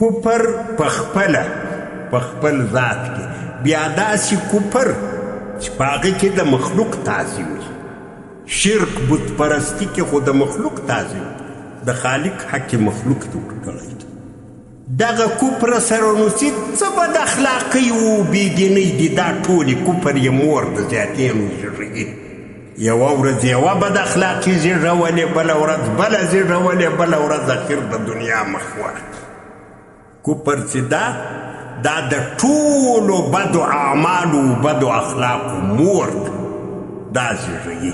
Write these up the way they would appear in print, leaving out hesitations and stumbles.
کوپر په خپل ذات کې بیا داسې کوپر چې په هغه کې د مخلوق تعظیم وي. شرک بت پرستی کې خو د مخلوق تعظیم د خالق حق مخلوق ته ورکړی. دغه کوپر سره نو چې څه بد اخلاقي و بېدینۍ دي دا ټولې کوپر یې مور د زیاتېنو زېږوي. یوه ورځ یوه بد اخلاقي زېږولې، بله ورځ بله زېږولې، بله ورځ اخر د دنیا مخوره. کوپر چې دا د ټولو بدو اعمالو بدو اخلاقو مور دا زېږوي.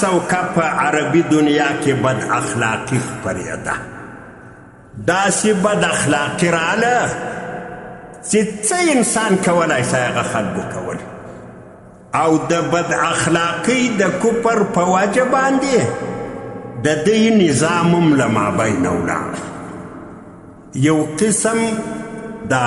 سوکا په عربي دنیا کې بد اخلاقي خپرېده. داسې بد اخلاقي راله چې څه انسان کولی شي هغه خلکو کول. او د بد اخلاقۍ د کوپر په وجه باندې د دې نظام هم له مابینه ولاړ. یو قسم دا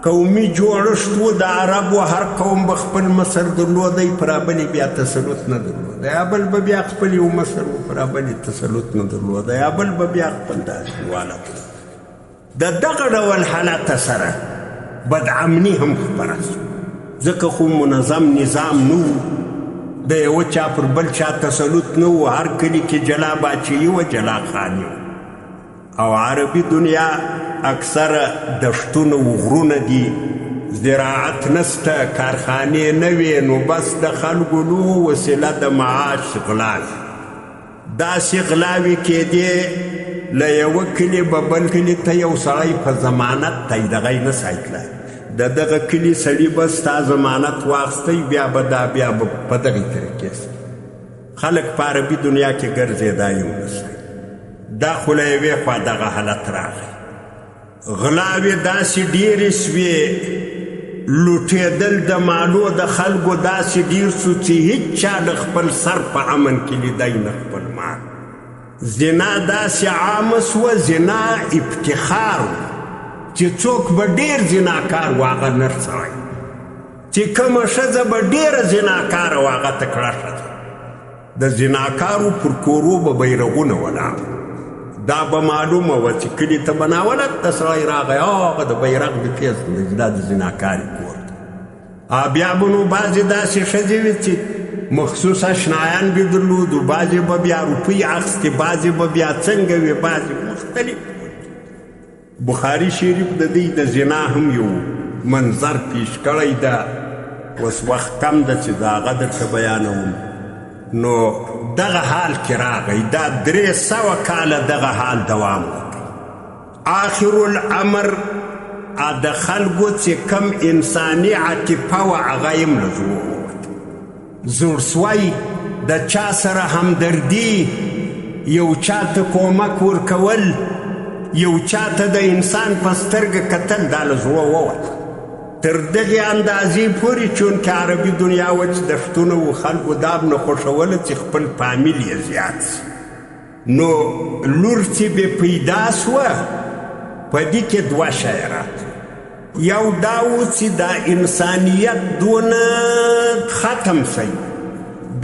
قومي جوړښت و د عربو، هر قوم به خپل مصر درلودی، پر بلې بیا تسلط نه درلوده. یا بل به بیا خپل یو مصر و پر بلې تسلط نه درلوده، یا بل به بیا خپل داسې واله. د دغه ډول حالت سره بدامني هم خپره شوه، ځکه خو منظم نظام نه و، د یوه چا پر بل چا تسلط نه و، هر کلي کې جلا باچهي وه، جلا خاني و. او عربي دنیا اکثره دشتونه و غرونه دي، زراعت نسته، کارخانې نه وې، نو بس د خلکو لویه وسیله د معاش غلاوې. داسې غلاوې کېدې له یوه کلي به بل کلي ته یو سړی په ضمانت ته یې دغه یې نسی تللی، د دغه کلي سړي به ستا ضمانت واخیستی، بیا به په دغې طریقې سره خلک په عربي دنیا کې ګرځېدا یې ونسی. دا خو له یوې خوا دغه حالت راغی. غلاوې داسې ډېرې سوې، لوټېدل د مالو د خلکو داسې ډېر سو چې هېڅ چا د خپل سر په امن کې لیدی نه خپل مال. زنا داسې عامه سوه، زنا افتخار و چې څوک به ډېر زناکار و هغه نر سړی، چې کومه ښځه به ډېره زناکاره و هغه تکړه ښځه. د زناکارو پر کورو به بیرغونه ولاړ، دا به معلومه وه چې کلي ته به ناولد د سړی راغی، هغه د بیرغ د پیز دا د زناکارې کور دی. بیا به نو بعضې داسې ښځې وې چې مخصوص اشنایان به درلودو، بعضې به بیا روپۍ اخیستې، بعضې به بیا څنګه وې، بعضې مختلف. بخاري شریف د دوی د زنا هم یو منظر پیش کړی ده، اوس وخت کم ده چې د هغه درته بیانوم. نو دغه حال کې راغی، دا 300 کاله دغه حال دوام وکړي. آخر الامر د خلکو چې کم انساني عاطفه وه هغه یې له زړه ووته. زوړ سوی، د چا سره همدردي، یو چا ته کومک ورکول، یو چا ته د انسان په سترګه کتل، دا له زړه ووته. تر دغې اندازې پورې چونکې عربي دنیا وه چې دښتونه و، خلکو دا هم نه خوښوله چې خپل فامیل یې زیات شي. نو لور چې بې پیدا سوه، په دې کې 2 شی راغلل. یو دا و چې دا انسانیت دونه ختم شي،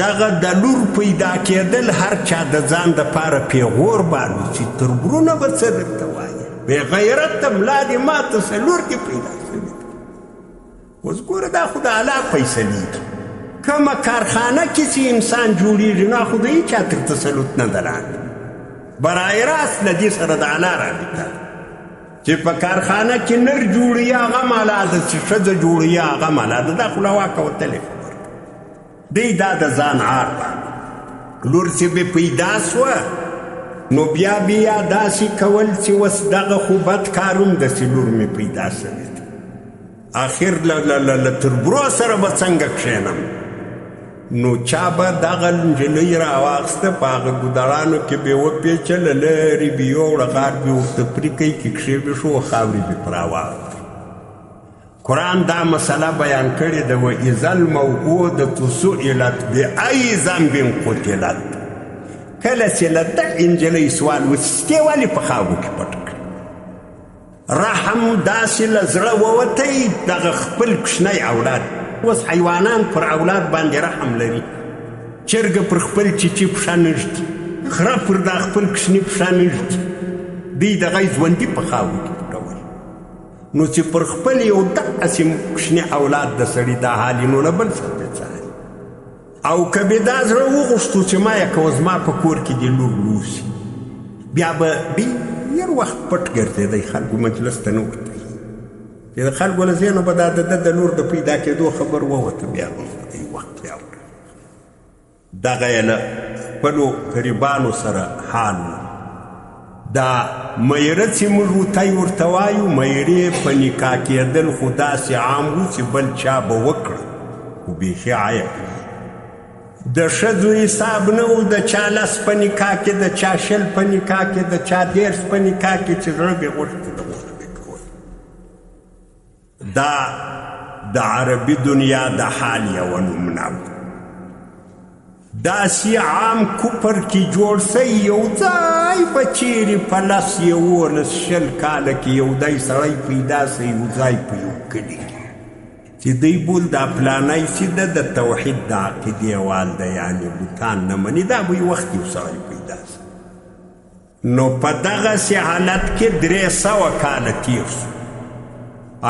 دغه د لور پیدا کېدل هر چا د ځان دپاره پیغور باندې چې تربرونه به څه درته وایي، بې غیرته ملا دې ماته شه، لور دې پیدا شوې. اوس ګوره دا خو د الله فیصلې دي. کومه کارخانه کې چې انسان جوړېږي نو خو د هېچا تر تسلط نه ده لاندې، برای راست له دې سره د الله رابطه چې په کارخانه کې نر جوړي هغه مالا ده، چې ښځه جوړي هغه مالا ده. دا خو له واکه وتلې خبره دی. دا د ځان عار باندې لور چې به پیدا سوه، نو بیا داسې کول چې اوس دغه خو بد کار هم ده چې لور مې پیدا شوې. آخر له تربرو سره به څنګه کښېنم؟ نو چا به دغه نجلۍ راواخیسته، په هغه ګودړانو کې به یې وپېچله، لرې به یوړه، غار به ورته پرې کوي، کښې به شو، خاورې به پرې راواخلي. قرآن دا مسله بیان کړې ده، وإذا الموءودة سئلت بأي ذنب قتلت. کله چې له دغې نجلۍ سوال وشي، ته ولې په خاورو کې پټ کړې؟ رحم داسې له زړه ووتی، دغه خپل کوچنی اولاد. اوس حیوانان پر اولاد باندې رحم لري، چرګه پر خپل چیچي پښه نه ږدي، خره پر دا خپل کوچني پښه نه ږدي، دوی د هغه ژوندي په خاورو کې پټول نو چې پر خپل یو داسې کوچني اولاد د سړي دا حال نو نه بل څه پرې څاري او که بې دا زړه وغوښتو چې ما یې که زما په کور کې دې لور لوسي بیا به ډېر وخت پټ ګرځېدی خلکو مجلس ته نه ورتلي چې د خلکو له ذهنه به دا د ده د لور د پیدا کېدو خبر ووته بیا به وخت بیا دغه یې له خپلو غریبانو سره حال دا میره چې موږ وتی ورته وایو میرې په نکاح کېدل خو داسې عام وو چې بل چا به وکړه خو بیخي عیب د ښځو حساب نه و د چا لس په نکاح کې د چا شل په نکاح کې د چا 10 په نکاح کې چې زړه به غوښتي دغونه به کول دا د عربي دنیا د حال یوه نمونه وه داسې عام کوپر کې جوړ سوی یو ځای به چیرې په 10 11 شل کاله کې یو دی سړی پیدا سوی یو ځای په یو کلي کې چې دی بول دا پلانی چې ده د توحید د عقیدې وال دی یعنې بوتان نه مني دا به یو وخت یو سړی پیدا سوی نو په دغسې حالت کې 300 کاله تیر شو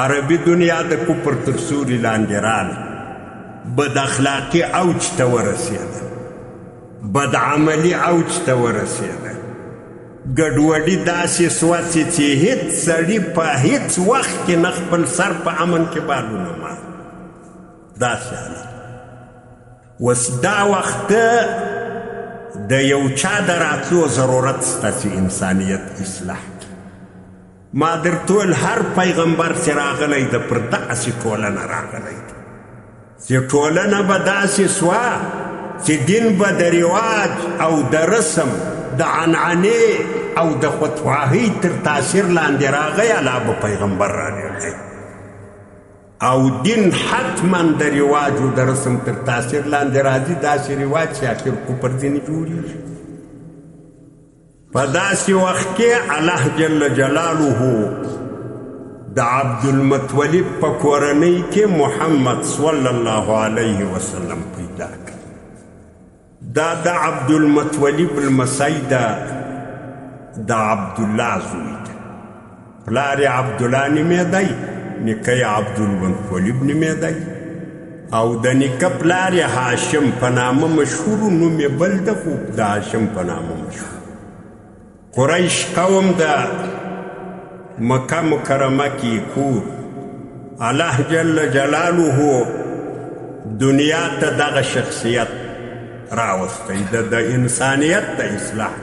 عربي دنیا د کوپر تر سوري لاندې راله بد اخلاقي اوج ته ورسېده بد عملی اوج ته ورسېده ګډوډي داسې سوه چې هېڅ سړي په هېڅ وخت کې نه خپل سر په امن کې بالونه مات داسې حالت اوس دا وخت د یو چا د راتلو ضرورت شته چې انسانیت اصلاح ما درته ویل هر پیغمبر چې راغلی ده پر داسې ټولنه راغلی ده چې ټولنه به داسې سوه چې دین به د رواج او د رسم د عنعنې او د خودخواهۍ تر تاثیر لاندې راغی الله به پیغمبر رالېږی او دین حتما د رواج او د رسم تر تاثیر لاندې راځي داسې رواج چې اخر کوپر ځینې جوړېږي په داسې وخت کې الله جل جلاله د عبدالمطلب په کورنۍ کې محمد صلی الله علیه وسلم پیدا کړ دا د عبدالمطلب لمسی ده د عبدالله زوی ده پلار یې عبدالله نومېدی نیکه یې عبدالمطلب نومېدی او د نیکه پلار یې هاشم په نامه مشهور نوم یې بل ده خو د هاشم په نامه مشهور قریش قوم ده مکه مکرمه کې کور الله جل جلاله دنیا ته دغه شخصیت راوستی د انسانیت د اصلاح